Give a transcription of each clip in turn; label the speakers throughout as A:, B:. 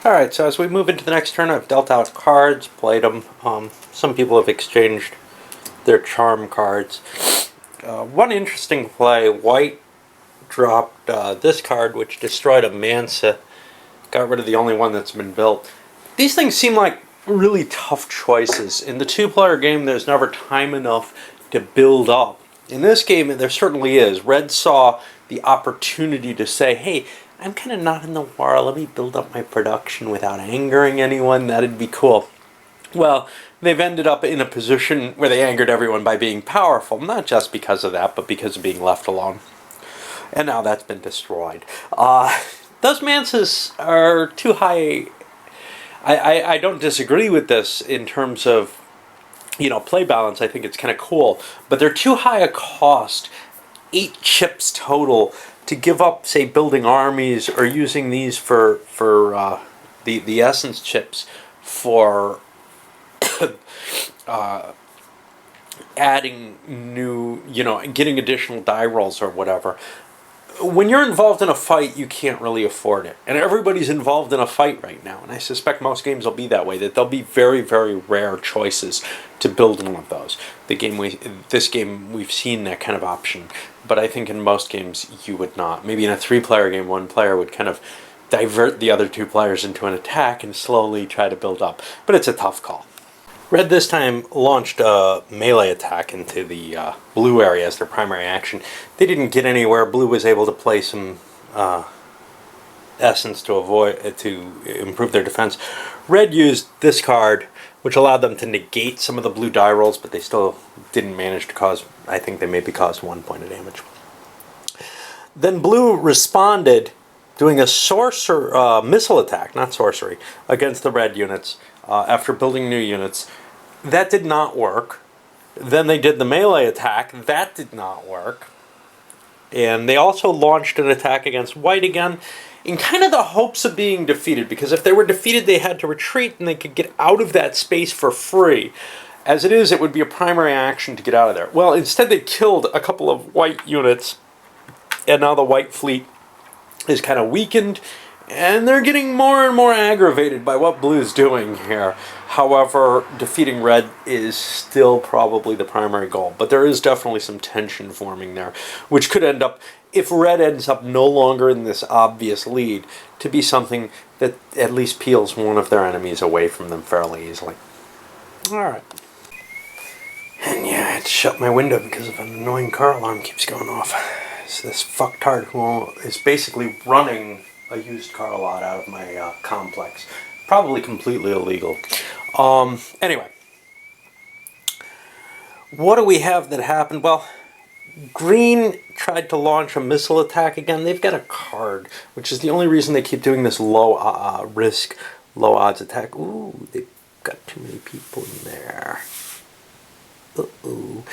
A: Alright, so as we move into the next turn, I've dealt out cards, played them. Some people have exchanged their charm cards. One interesting play, white dropped this card, which destroyed a Mansa. Got rid of the only one that's been built. These things seem like really tough choices. In the two-player game, there's never time enough to build up. In this game, there certainly is. Red saw the opportunity to say, hey, I'm kind of not in the war. Let me build up my production without angering anyone. That'd be cool. Well, they've ended up in a position where they angered everyone by being powerful. Not just because of that, but because of being left alone. And now that's been destroyed. Those Mansas are too high. I don't disagree with this in terms of, play balance. I think it's kind of cool. But they're too high a cost. 8 chips total to give up, say, building armies or using these for the essence chips for adding new, getting additional die rolls or whatever. When you're involved in a fight, you can't really afford it. And everybody's involved in a fight right now. And I suspect most games will be that way, that there'll be very, very rare choices to build one of those. This game, we've seen that kind of option. But I think in most games, you would not. Maybe in a 3-player game, one player would kind of divert the other 2 players into an attack and slowly try to build up. But it's a tough call. Red this time launched a melee attack into the blue area as their primary action. They didn't get anywhere. Blue was able to play some essence to improve their defense. Red used this card, which allowed them to negate some of the blue die rolls, but they still didn't manage to cause, I think they maybe caused 1 point of damage. Then blue responded doing a missile attack, not sorcery, against the red units. After building new units. That did not work. Then they did the melee attack. That did not work. And they also launched an attack against white again in kind of the hopes of being defeated, because if they were defeated, they had to retreat and they could get out of that space for free. As it is, it would be a primary action to get out of there. Well, instead they killed a couple of white units, and now the white fleet is kind of weakened. And they're getting more and more aggravated by what blue's doing here. However, defeating red is still probably the primary goal. But there is definitely some tension forming there, which could end up, if red ends up no longer in this obvious lead, to be something that at least peels one of their enemies away from them fairly easily. Alright. And yeah, I had to shut my window because of an annoying car alarm keeps going off. It's this fucktard who is basically running a used car lot out of my complex. Probably completely illegal. Anyway. What do we have that happened? Well, green tried to launch a missile attack again. They've got a card, which is the only reason they keep doing this low risk, low odds attack. Ooh, they've got too many people in there. Uh-oh.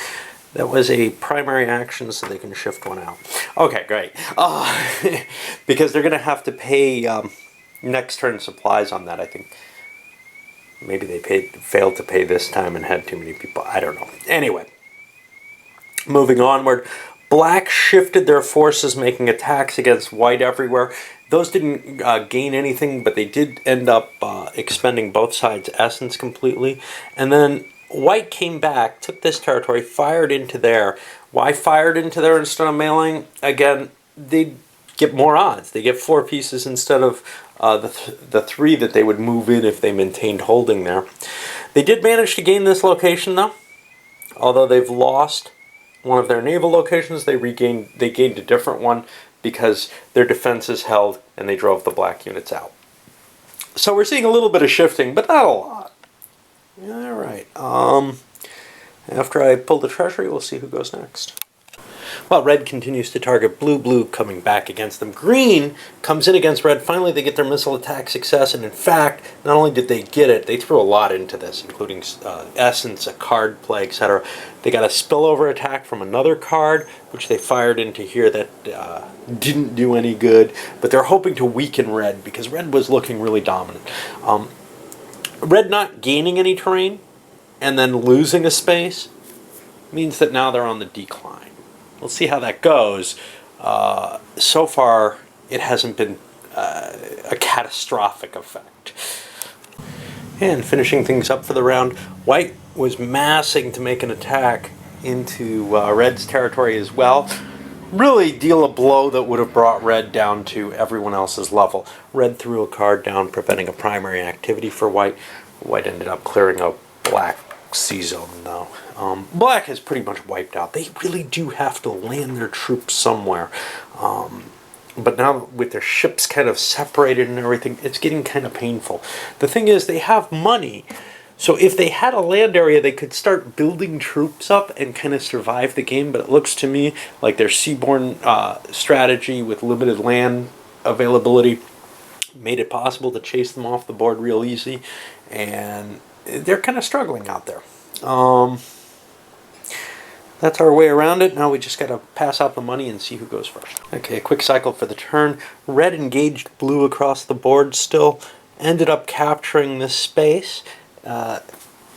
A: That was a primary action, so they can shift one out. Okay, great. Because they're going to have to pay next turn supplies on that, I think. Maybe they failed to pay this time and had too many people. I don't know. Anyway, moving onward. Black shifted their forces, making attacks against white everywhere. Those didn't gain anything, but they did end up expending both sides' essence completely. And then white came back, took this territory, fired into there. Why fired into there instead of mailing? Again, they get more odds. They get 4 pieces instead of the 3 that they would move in if they maintained holding there. They did manage to gain this location, though. Although they've lost one of their naval locations, they gained a different one because their defenses held and they drove the black units out. So we're seeing a little bit of shifting, but not a lot. Alright, after I pull the treasury, we'll see who goes next. Well, red continues to target blue, blue coming back against them. Green comes in against red. Finally, they get their missile attack success, and in fact, not only did they get it, they threw a lot into this, including essence, a card play, etc. They got a spillover attack from another card, which they fired into here that didn't do any good, but they're hoping to weaken red, because red was looking really dominant. Red not gaining any terrain and then losing a space means that now they're on the decline. We'll see how that goes. So far, it hasn't been a catastrophic effect. And finishing things up for the round, white was massing to make an attack into red's territory as well. Really deal a blow that would have brought red down to everyone else's level. Red threw a card down, preventing a primary activity for white. White ended up clearing a black C-zone, though. Black is pretty much wiped out. They really do have to land their troops somewhere. But now with their ships kind of separated and everything, it's getting kind of painful. The thing is, they have money. So if they had a land area, they could start building troops up and kind of survive the game. But it looks to me like their seaborne strategy with limited land availability made it possible to chase them off the board real easy. And they're kind of struggling out there. That's our way around it. Now we just got to pass out the money and see who goes first. Okay, a quick cycle for the turn. Red engaged blue across the board still. Ended up capturing this space.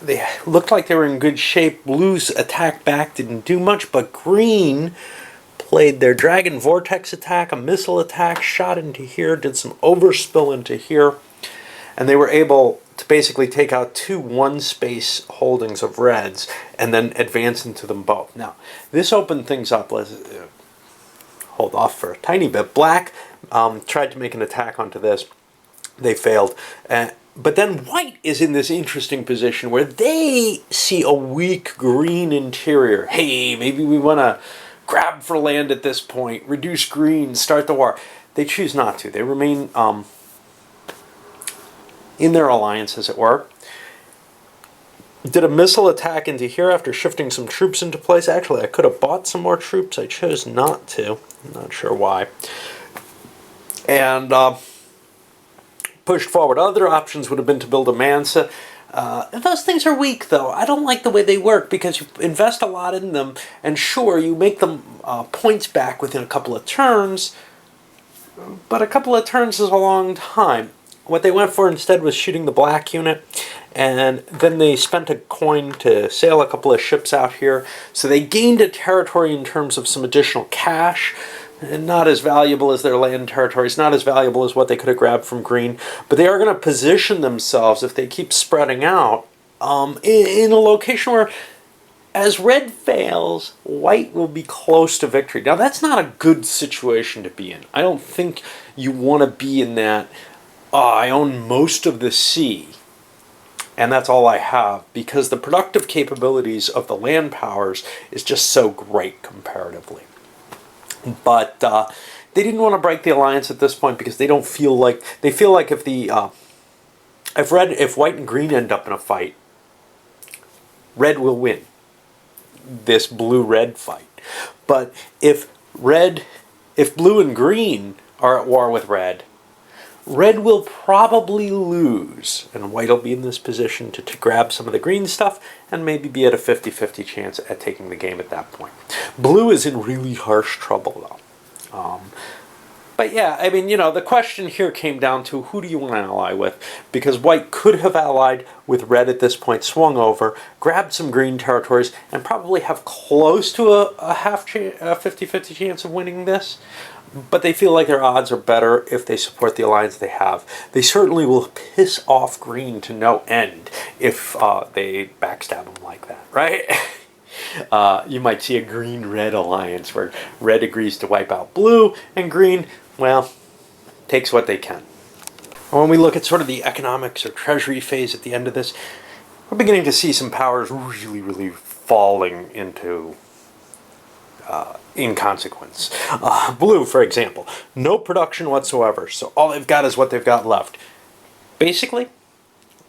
A: They looked like they were in good shape. Blue's attack back didn't do much, but green played their Dragon Vortex attack, a missile attack, shot into here, did some overspill into here, and they were able to basically take out 2 one-space holdings of reds and then advance into them both. Now, this opened things up. Let's hold off for a tiny bit. Black tried to make an attack onto this. They failed. But then white is in this interesting position where they see a weak green interior. Hey, maybe we want to grab for land at this point, reduce green, start the war. They choose not to. They remain in their alliance, as it were. Did a missile attack into here after shifting some troops into place. Actually, I could have bought some more troops. I chose not to. I'm not sure why. And pushed forward. Other options would have been to build a Mansa. Those things are weak, though. I don't like the way they work because you invest a lot in them, and sure, you make them points back within a couple of turns, but a couple of turns is a long time. What they went for instead was shooting the black unit, and then they spent a coin to sail a couple of ships out here. So they gained a territory in terms of some additional cash, and not as valuable as their land territories, not as valuable as what they could have grabbed from green. But they are going to position themselves, if they keep spreading out, in a location where, as red fails, white will be close to victory. Now, that's not a good situation to be in. I don't think you want to be in that. I own most of the sea, and that's all I have, because the productive capabilities of the land powers is just so great comparatively. But they didn't want to break the alliance at this point because they don't feel like if the if white and green end up in a fight, red will win this blue-red fight. But if blue and green are at war with red, red will probably lose, and white will be in this position to grab some of the green stuff and maybe be at a 50-50 chance at taking the game at that point. Blue is in really harsh trouble, though. But yeah, I mean, the question here came down to who do you want to ally with? Because white could have allied with red at this point, swung over, grabbed some green territories, and probably have close to a 50-50 chance of winning this. But they feel like their odds are better if they support the alliance they have. They certainly will piss off green to no end if they backstab them like that, right? You might see a green-red alliance where red agrees to wipe out blue, and green, well, takes what they can. When we look at sort of the economics or treasury phase at the end of this, we're beginning to see some powers really, really falling into inconsequence. Blue, for example, no production whatsoever, so all they've got is what they've got left. Basically,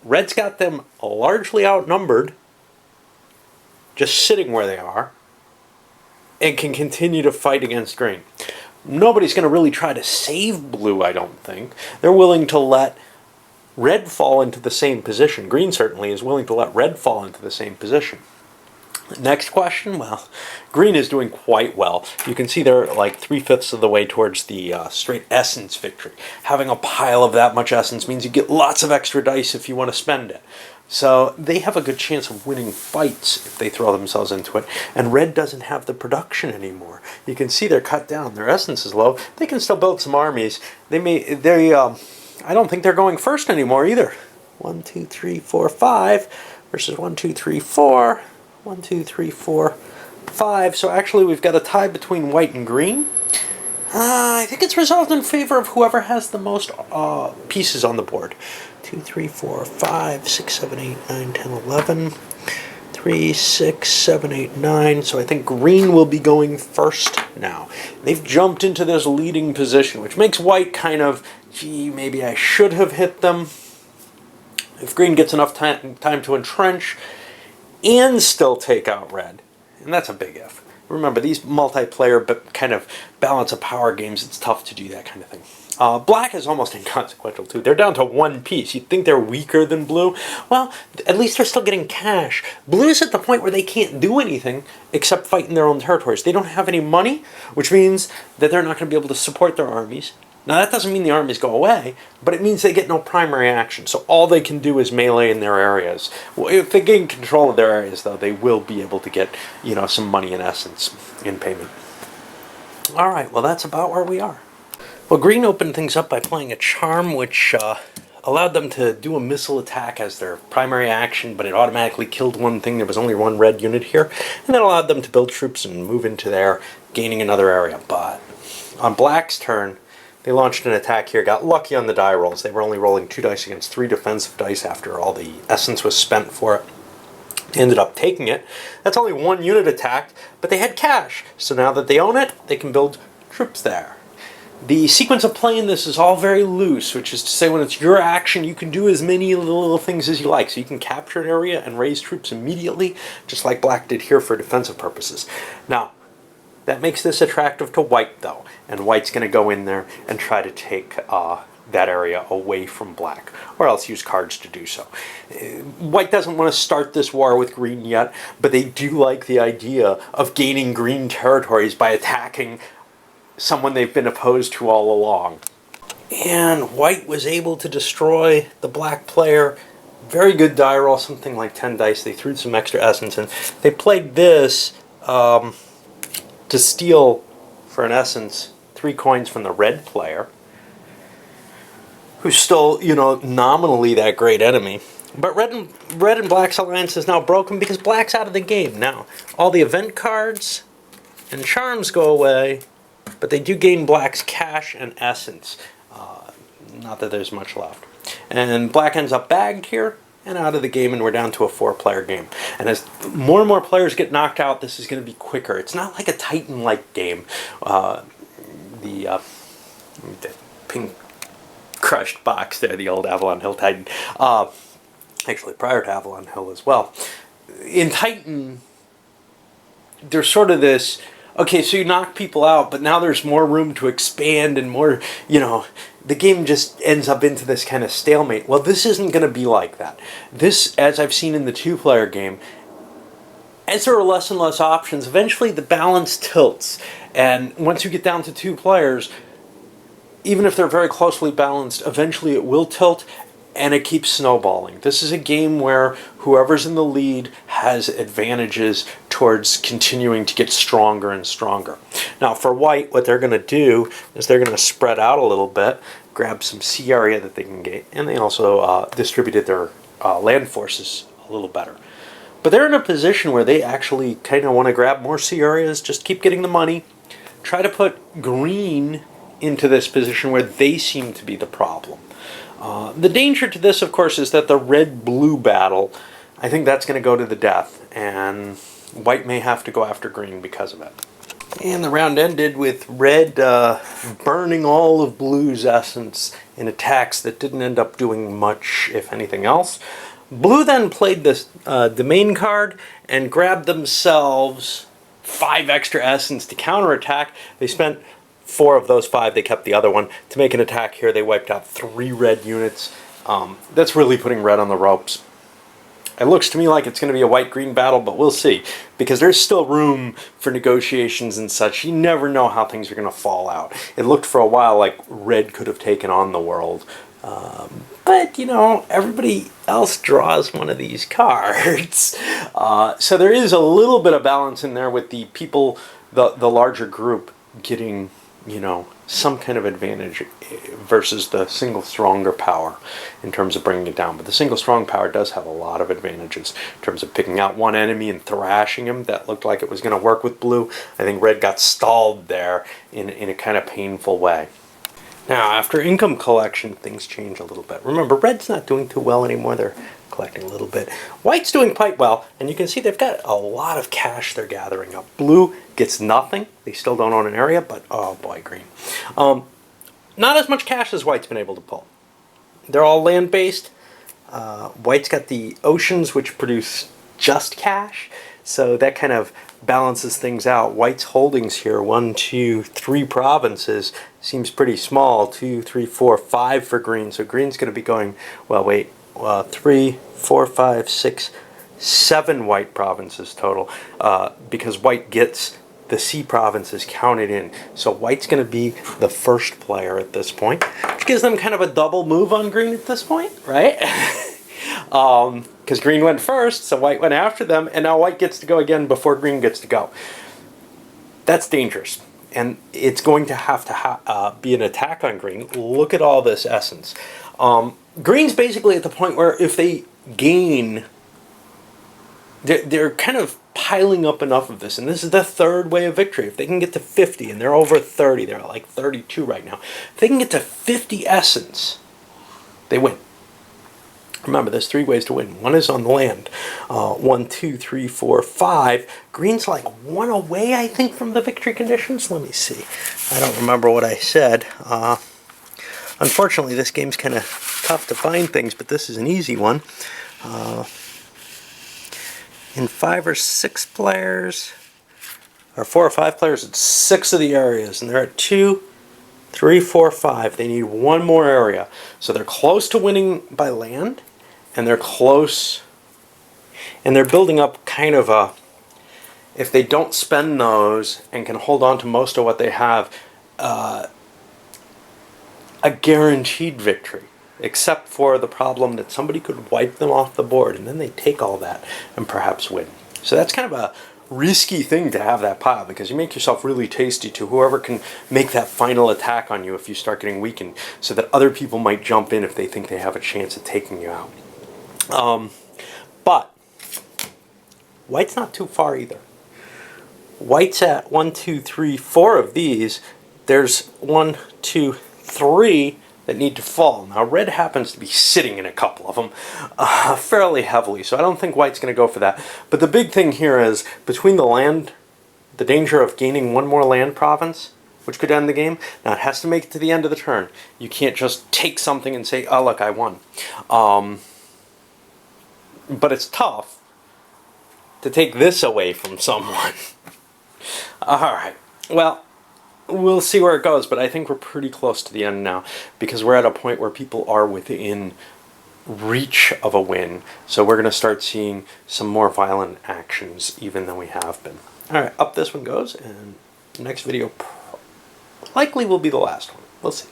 A: red's got them largely outnumbered, just sitting where they are, and can continue to fight against green. Nobody's going to really try to save blue, I don't think. They're willing to let red fall into the same position. Green certainly is willing to let red fall into the same position. Next question, well, green is doing quite well. You can see they're like 3/5 of the way towards the straight essence victory. Having a pile of that much essence means you get lots of extra dice if you want to spend it. So they have a good chance of winning fights if they throw themselves into it. And red doesn't have the production anymore. You can see they're cut down. Their essence is low. They can still build some armies. I don't think they're going first anymore either. 1, 2, 3, 4, 5 versus 1, 2, 3, 4. 1, 2, 3, 4, 5. So actually we've got a tie between white and green. I think it's resolved in favor of whoever has the most pieces on the board. 2, 3, 4, 5, 6, 7, 8, 9, 10, 11. 3, 6, 7, 8, 9. So I think green will be going first now. They've jumped into this leading position, which makes white kind of, gee, maybe I should have hit them. If green gets enough time to entrench and still take out red. And that's a big if. Remember, these multiplayer but kind of balance of power games, it's tough to do that kind of thing. Black is almost inconsequential too. They're down to one piece. You'd think they're weaker than blue. Well, at least they're still getting cash. Blue's at the point where they can't do anything except fight in their own territories. They don't have any money, which means that they're not going to be able to support their armies. Now, that doesn't mean the armies go away, but it means they get no primary action. So all they can do is melee in their areas. Well, if they gain control of their areas, though, they will be able to get, some money in essence in payment. All right, well, that's about where we are. Well, green opened things up by playing a charm, which allowed them to do a missile attack as their primary action, but it automatically killed one thing. There was only one red unit here, and that allowed them to build troops and move into there, gaining another area. But on black's turn, they launched an attack here, got lucky on the die rolls. They were only rolling 2 dice against 3 defensive dice after all the essence was spent for it. They ended up taking it. That's only 1 unit attacked, but they had cash. So now that they own it, they can build troops there. The sequence of play in this is all very loose, which is to say when it's your action, you can do as many little things as you like. So you can capture an area and raise troops immediately, just like black did here for defensive purposes. Now, that makes this attractive to white, though, and white's going to go in there and try to take that area away from black, or else use cards to do so. White doesn't want to start this war with green yet, but they do like the idea of gaining green territories by attacking someone they've been opposed to all along. And white was able to destroy the black player. Very good die roll, something like 10 dice. They threw some extra essence in. They played this to steal, for an essence, 3 coins from the red player, who's still, nominally that great enemy. But red and black's alliance is now broken because black's out of the game. Now, all the event cards and charms go away, but they do gain black's cash and essence. Not that there's much left. And black ends up bagged here and out of the game, and we're down to a 4-player game. And as more and more players get knocked out, this is going to be quicker. It's not like a Titan-like game. The pink crushed box there, the old Avalon Hill Titan. Actually, prior to Avalon Hill as well. In Titan, there's sort of this, okay, so you knock people out, but now there's more room to expand and more, the game just ends up into this kind of stalemate. Well, this isn't going to be like that. This, as I've seen in the 2-player game, as there are less and less options, eventually the balance tilts. And once you get down to 2 players, even if they're very closely balanced, eventually it will tilt, and it keeps snowballing. This is a game where whoever's in the lead has advantages towards continuing to get stronger and stronger. Now for white, what they're going to do is they're going to spread out a little bit, grab some sea area that they can get, and they also distributed their land forces a little better. But they're in a position where they actually kind of want to grab more sea areas, just keep getting the money, try to put green into this position where they seem to be the problem. The danger to this, of course, is that the red-blue battle, I think that's going to go to the death, and white may have to go after green because of it. And the round ended with red burning all of blue's essence in attacks that didn't end up doing much, if anything else. Blue then played this domain card and grabbed themselves 5 extra essence to counterattack. They spent 4 of those 5, they kept the other one. To make an attack here, they wiped out 3 red units. That's really putting red on the ropes. It looks to me like it's going to be a white-green battle, but we'll see. Because there's still room for negotiations and such. You never know how things are going to fall out. It looked for a while like red could have taken on the world. But, you know, everybody else draws one of these cards. So there is a little bit of balance in there with the people, the larger group, getting, you know, some kind of advantage versus the single stronger power in terms of bringing it down. But the single strong power does have a lot of advantages in terms of picking out one enemy and thrashing him. That looked like it was going to work with blue. I think red got stalled there in a kind of painful way. Now, after income collection, things change a little bit. Remember, red's not doing too well anymore. They're collecting a little bit. White's doing quite well, and you can see they've got a lot of cash they're gathering up. Blue gets nothing. They still don't own an area, but oh boy, green. Not as much cash as white's been able to pull. They're all land-based. White's got the oceans, which produce just cash, so that kind of balances things out. White's holdings here, 1, 2, 3 provinces, seems pretty small. 2, 3, 4, 5 for green. So green's going to be going, well, wait, 3, 4, 5, 6, 7 white provinces total, because white gets the C provinces counted in. So white's going to be the first player at this point, which gives them kind of a double move on green at this point, right? Because green went first, so white went after them, and now white gets to go again before green gets to go. That's dangerous, and it's going to have to be an attack on green. Look at all this essence. Green's basically at the point where if they gain, they're kind of piling up enough of this, and this is the third way of victory. If they can get to 50, and they're over 30, they're like 32 right now. If they can get to 50 essence, they win. Remember, there's 3 ways to win. One is on the land. 1, 2, 3, 4, 5. Green's like 1 away, I think, from the victory conditions. Let me see. I don't remember what I said. Unfortunately, this game's kind of tough to find things, but this is an easy one. In 5 or 6 players, or 4 or 5 players, it's 6 of the areas, and they're at 2, 3, 4, 5. They need 1 more area. So they're close to winning by land, and they're close, and they're building up kind of a, if they don't spend those and can hold on to most of what they have, a guaranteed victory, except for the problem that somebody could wipe them off the board, and then they take all that and perhaps win. So that's kind of a risky thing to have that pile, because you make yourself really tasty to whoever can make that final attack on you if you start getting weakened, so that other people might jump in if they think they have a chance at taking you out. But white's not too far either. White's at 1, 2, 3, 4 of these. There's 1, 2, 3 that need to fall. Now red happens to be sitting in a couple of them fairly heavily, so I don't think white's going to go for that. But the big thing here is, between the land, the danger of gaining 1 more land province, which could end the game. Now it has to make it to the end of the turn. You can't just take something and say, oh look, I won. But it's tough to take this away from someone. Alright, well, we'll see where it goes, but I think we're pretty close to the end now, because we're at a point where people are within reach of a win. So we're going to start seeing some more violent actions even than we have been. Alright, up this one goes, and the next video likely will be the last one. We'll see.